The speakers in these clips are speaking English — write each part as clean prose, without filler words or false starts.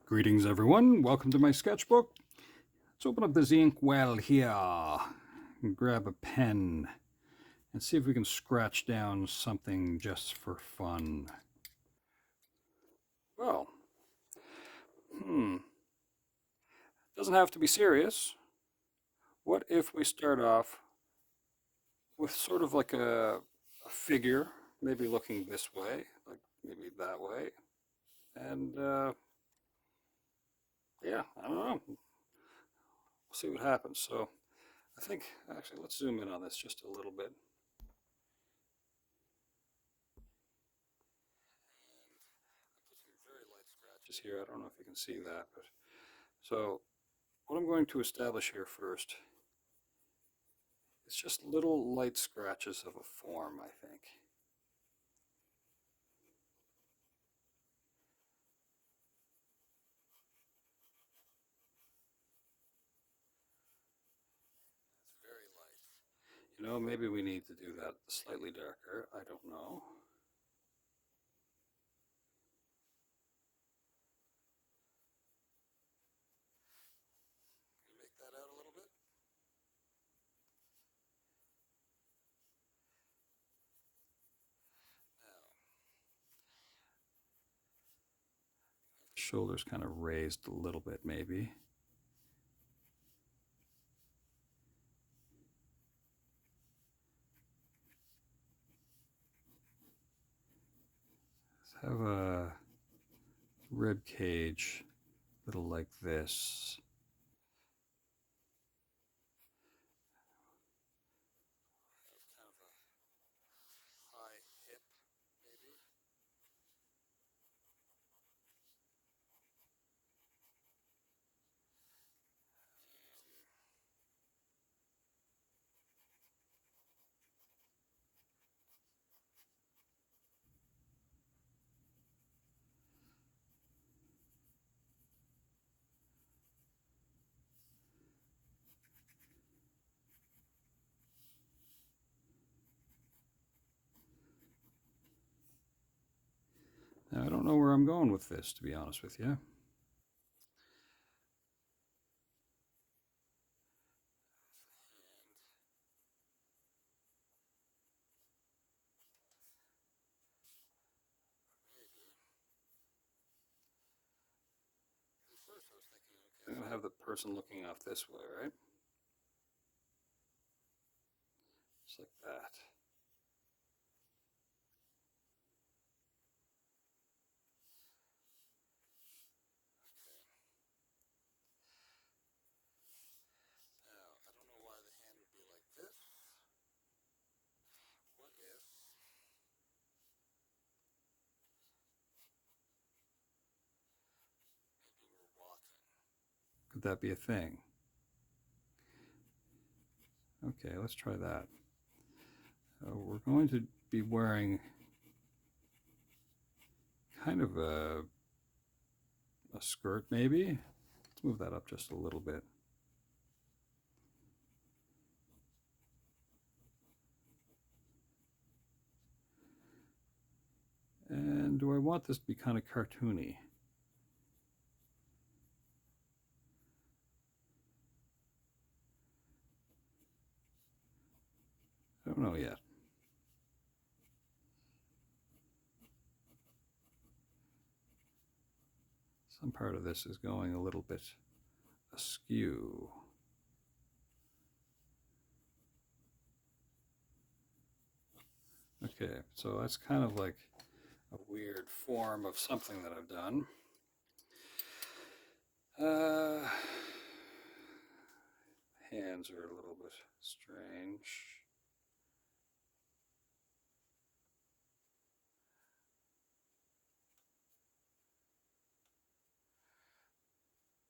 Greetings, everyone. Welcome to my sketchbook. Let's open up this ink well here and grab a pen and see if we can scratch down something just for fun. Well, doesn't have to be serious. What if we start off with sort of like a figure, maybe looking this way, like maybe that way, and yeah, I don't know. We'll see what happens. So I think actually let's zoom in on this just a little bit. Put some very light scratches here. I don't know if you can see that, but so what I'm going to establish here first is just little light scratches of a form, I think. It's very light. You know, maybe we need to do that slightly darker. I don't know. Can you make that out a little bit? Now, the shoulders kind of raised a little bit, maybe. Let's have a rib cage, little like this. Kind of a high hip, maybe. Now, I don't know where I'm going with this, to be honest with you. First, I was thinking, okay, I'm gonna have the person looking off this way, right? Just like that. Now, I don't know why the hand would be like this. What if maybe we're walking? Could that be a thing? Okay, let's try that. We're going to be wearing kind of a skirt, maybe. Let's move that up just a little bit. And do I want this to be kind of cartoony? I don't know yet. Some part of this is going a little bit askew. Okay, so that's kind of like a weird form of something that I've done. Hands are a little bit strange.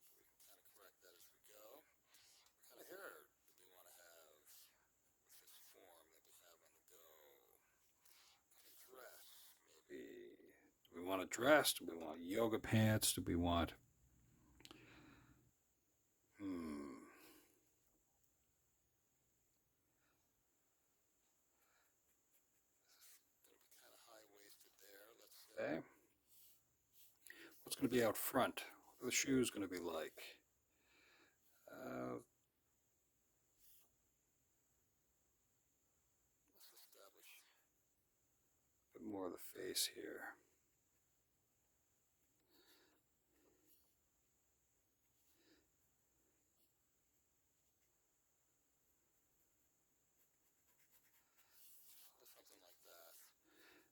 We can kind of correct that as we go. What kind of hair do we want to have with this form that we have on the go? Kind of dress, maybe. Do we want a dress? Do we want yoga pants? Do we want Gonna be kind of high waisted there, let's say. What's going to be out front? the shoes going to be like? Let's establish a bit more of the face here. Something like that. Some kind of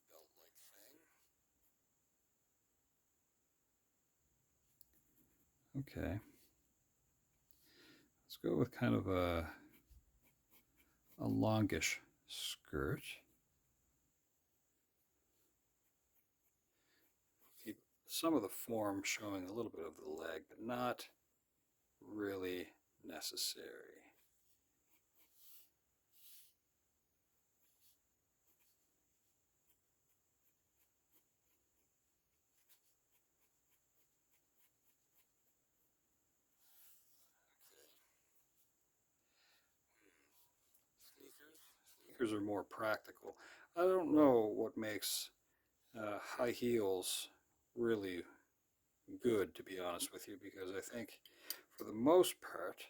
belt-like thing. Okay. Let's go with kind of a longish skirt. Keep some of the form showing a little bit of the leg, but not really necessary. Sneakers are more practical. I don't know what makes high heels really good, to be honest with you, because I think for the most part,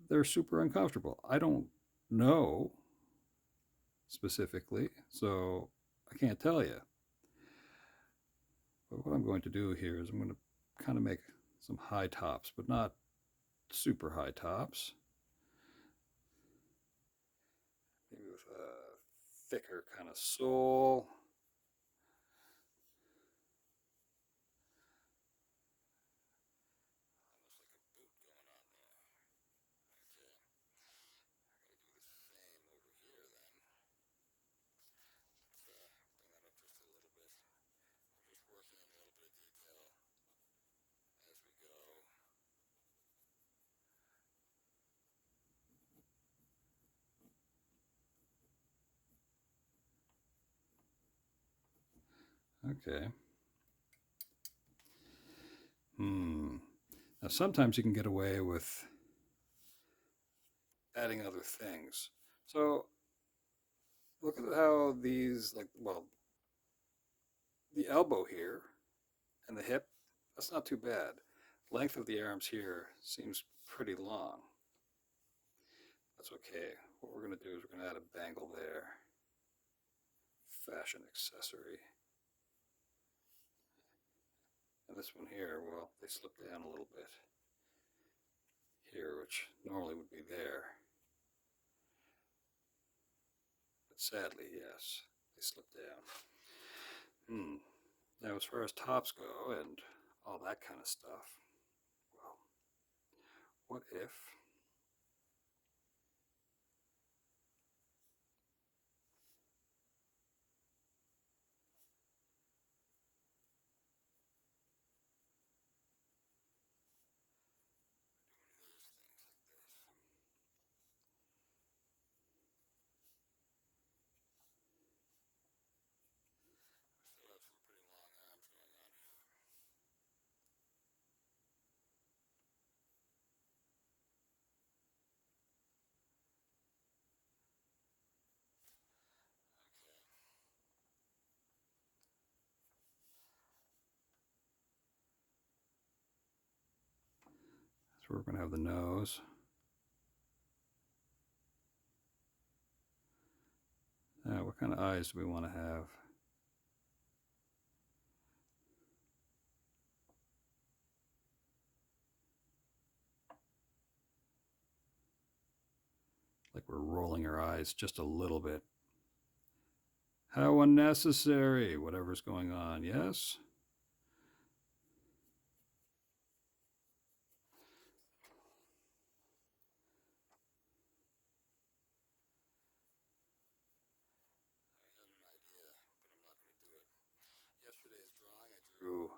they're super uncomfortable. I don't know specifically, so I can't tell you. But what I'm going to do here is I'm going to kind of make some high tops, but not super high tops. Maybe with a thicker kind of sole. Okay. Now sometimes you can get away with adding other things. So look at how these, like, well, the elbow here and the hip, that's not too bad. Length of the arms here seems pretty long. That's okay. What we're going to do is we're going to add a bangle there. Fashion accessory. And this one here, well, they slip down a little bit here, which normally would be there. But sadly, yes, they slip down. Now, as far as tops go and all that kind of stuff, well, what if so we're going to have the nose. Now, what kind of eyes do we want to have? Like we're rolling our eyes just a little bit. How unnecessary, whatever's going on, yes? Yesterday's drawing, I drew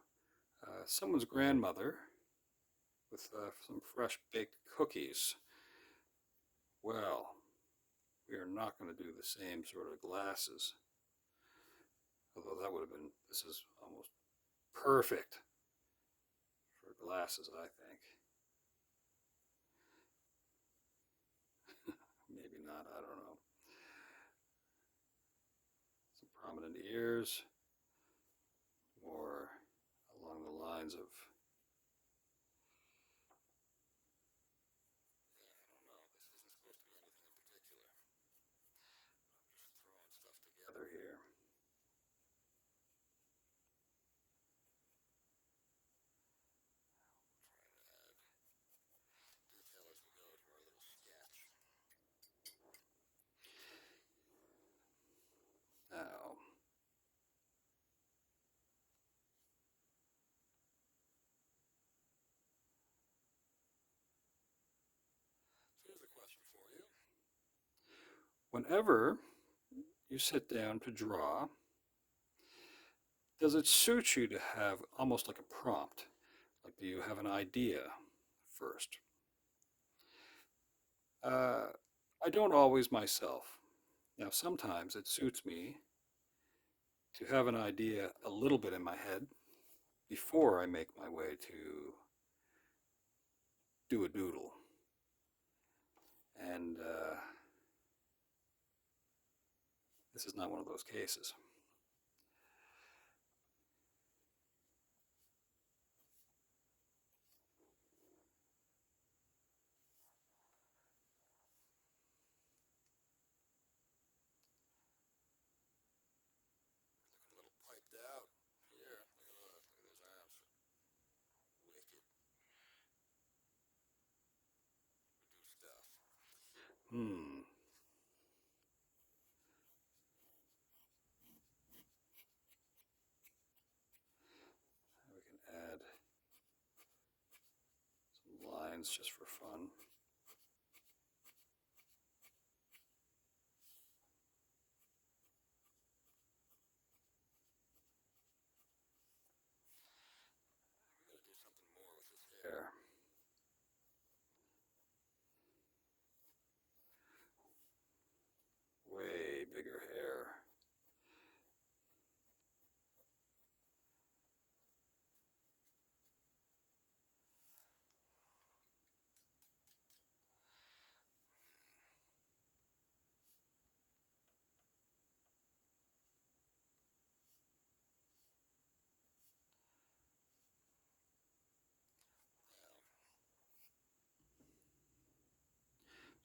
someone's grandmother with some fresh baked cookies. Well, we are not going to do the same sort of glasses. Although that would have been, this is almost perfect for glasses, I think. on. I don't know. Some prominent ears, or along the lines of, I don't know. This isn't supposed to be anything in particular. I'm just throwing stuff together here. Trying to add detail as we go to our little sketch. Now, so here's a question for you. Whenever you sit down to draw, does it suit you to have almost like a prompt? Like, do you have an idea first? Uh, I don't always myself. Now, sometimes it suits me to have an idea a little bit in my head before I make my way to do a doodle. And this is not one of those cases. Looking a little piped out here. Look at those arms. Wicked. We do stuff. Hmm. We can add some lines just for fun. We gotta do something more with his hair. Way bigger hair.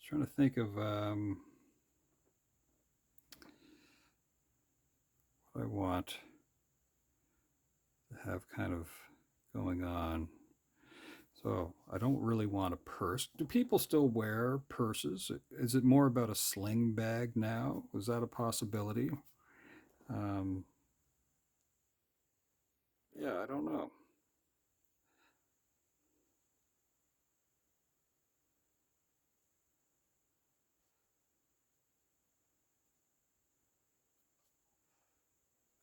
Trying to think of what I want to have kind of going on. So I don't really want a purse. Do people still wear purses? Is it more about a sling bag now? Was that a possibility? Um, yeah, I don't know.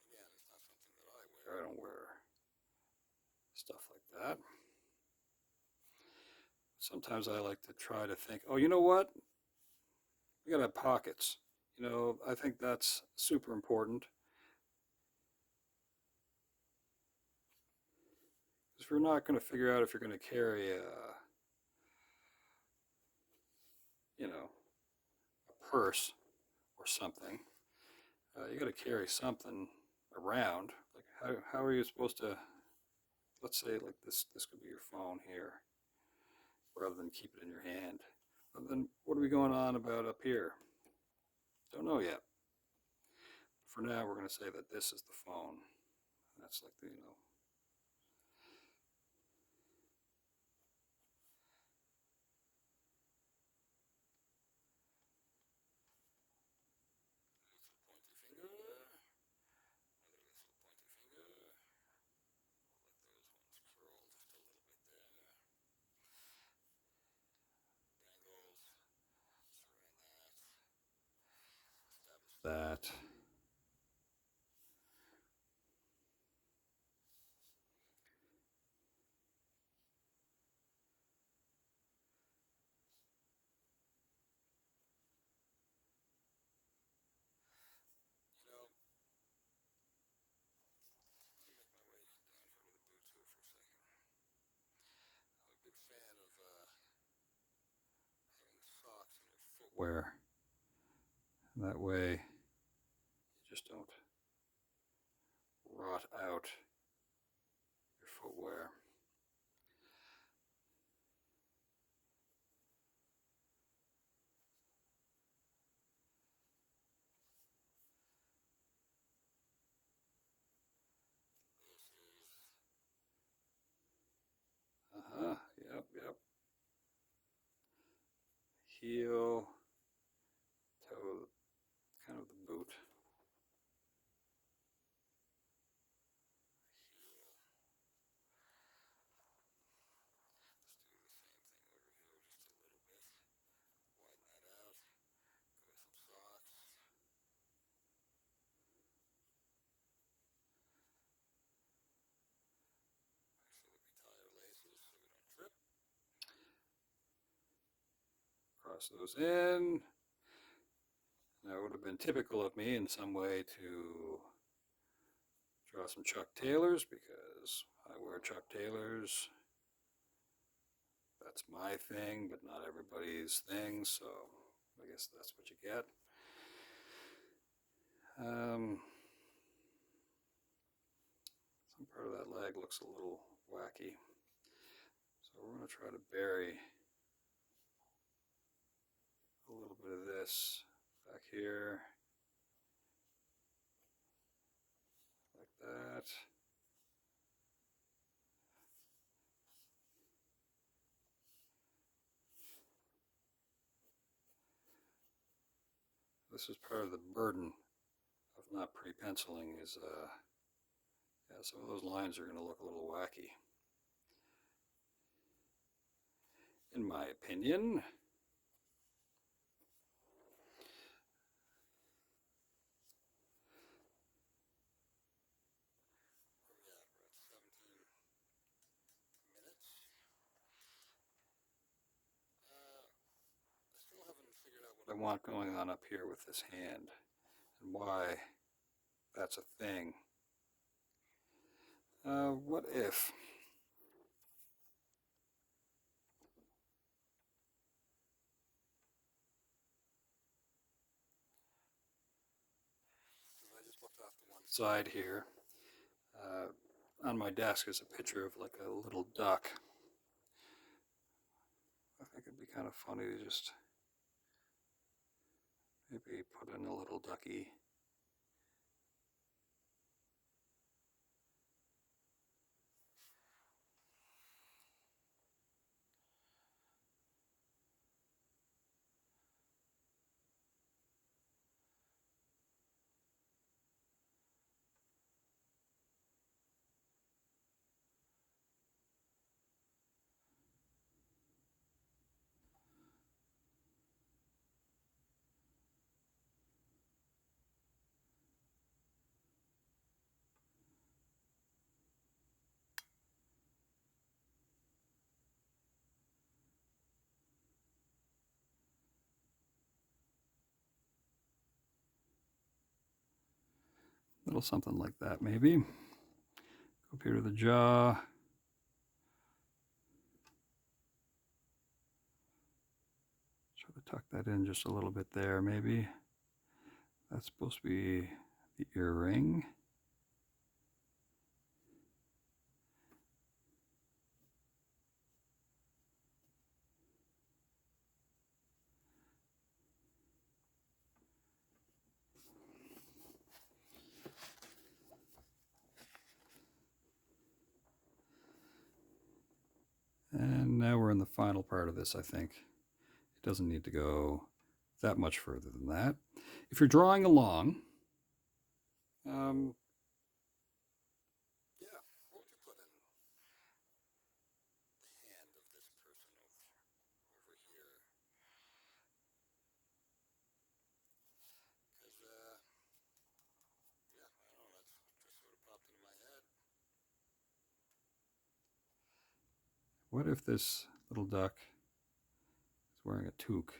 Again, it's not something that I wear. I don't wear stuff like that. Sometimes I like to try to think, oh, you know what? We gotta have pockets. I think that's super important. Because if you're not going to figure out if you're going to carry a purse or something, you got to carry something around. Like, how are you supposed to, let's say, like this could be your phone here, rather than keep it in your hand. But then what are we going on about up here? Don't know yet. For now, we're going to say that this is the phone. That's like the. Pointy finger. Another little pointy finger. We'll let those ones curl just a little bit there. Bangles. Establish that. You know, let me make my way down here to the boots here for a second. I'm a big fan of having socks in your footwear. That way you just don't rot out your footwear. Yep. Heel, toe, kind of the boot. Cross those in. Now, it would have been typical of me in some way to draw some Chuck Taylors because I wear Chuck Taylors. That's my thing, but not everybody's thing, so I guess that's what you get. Some part of that leg looks a little wacky, so we're going to try to bury a little bit of this back here, like that. This is part of the burden of not pre-penciling is, yeah, some of those lines are going to look a little wacky, in my opinion. What I want going on up here with this hand and why that's a thing. What if I just looked off to one side here. On my desk is a picture of like a little duck. I think it'd be kind of funny to just maybe put in a little ducky. Little something like that, maybe. Go up here to the jaw. Try to tuck that in just a little bit there, maybe. That's supposed to be the earring. And now we're in the final part of this, I think. It doesn't need to go that much further than that. If you're drawing along, yeah, what would you put in the hand of this person over here? Because, yeah, I don't know, that's just sort of popped into my head. What if this little duck is wearing a toque?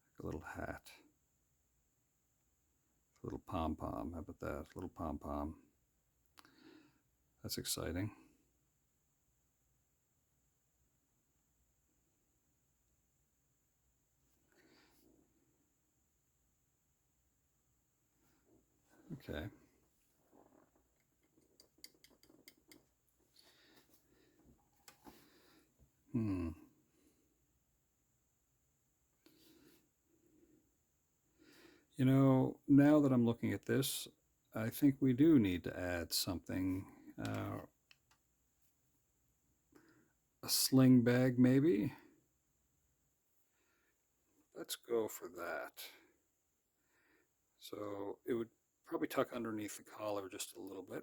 Like a little hat. A little pom-pom. How about that? A little pom-pom. That's exciting. Okay. You know, now that I'm looking at this, I think we do need to add something. A sling bag, maybe? Let's go for that. So it would probably tuck underneath the collar just a little bit.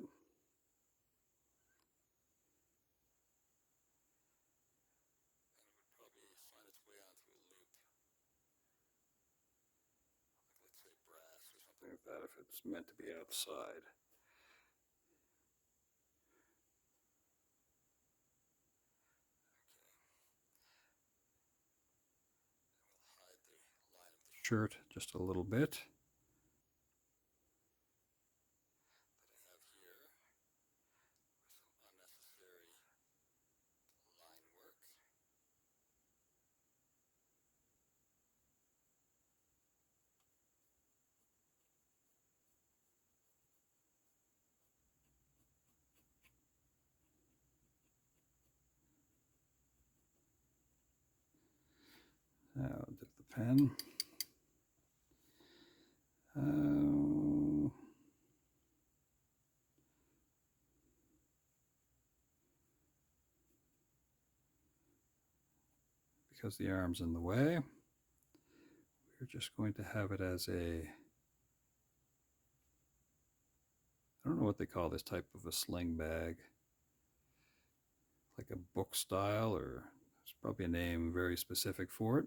Probably find its way onto a loop. Let's say brass or something like that if it's meant to be outside. Hide the line of the shirt just a little bit. That I have here with some unnecessary line work. Now dip the pen. Because the arm's in the way, we're just going to have it as a, I don't know what they call this type of a sling bag, like a book style, or there's probably a name very specific for it.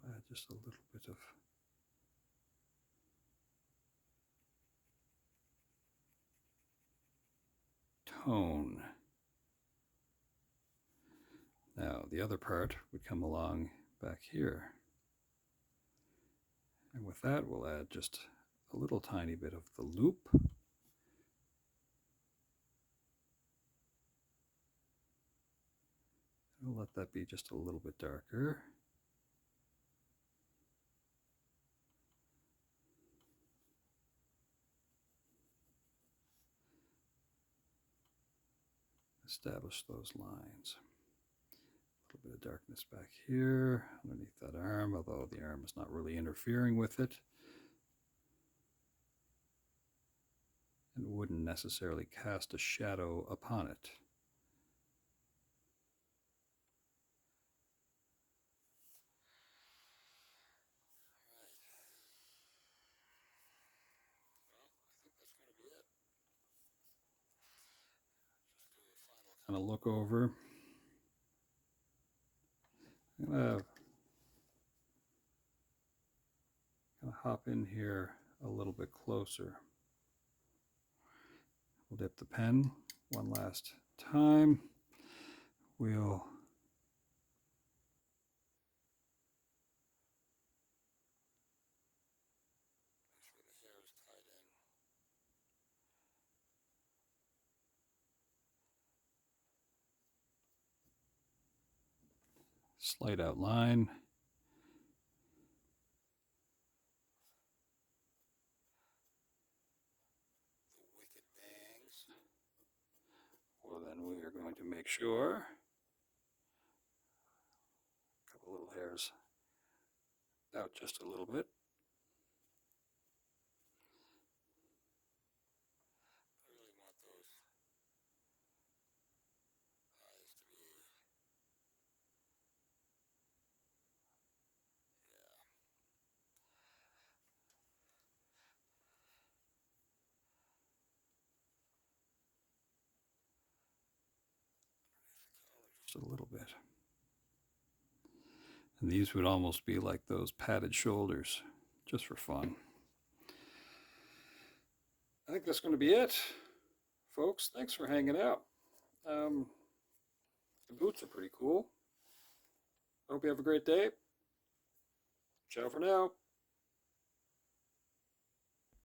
Add just a little bit of tone. Now the other part would come along back here. And with that, we'll add just a little tiny bit of the loop. We'll let that be just a little bit darker. Establish those lines. A little bit of darkness back here underneath that arm, although the arm is not really interfering with it. And wouldn't necessarily cast a shadow upon it. Kind of look over. I'm gonna hop in here a little bit closer. We'll dip the pen one last time. We'll make sure the hair is tied in. Slight outline. The wicked bangs. Well, then we are going to make sure a couple little hairs out just a little bit. I really want those eyes to be, yeah. Just a little bit. And these would almost be like those padded shoulders, just for fun. I think that's going to be it, folks. Thanks for hanging out. The boots are pretty cool. I hope you have a great day. Ciao for now.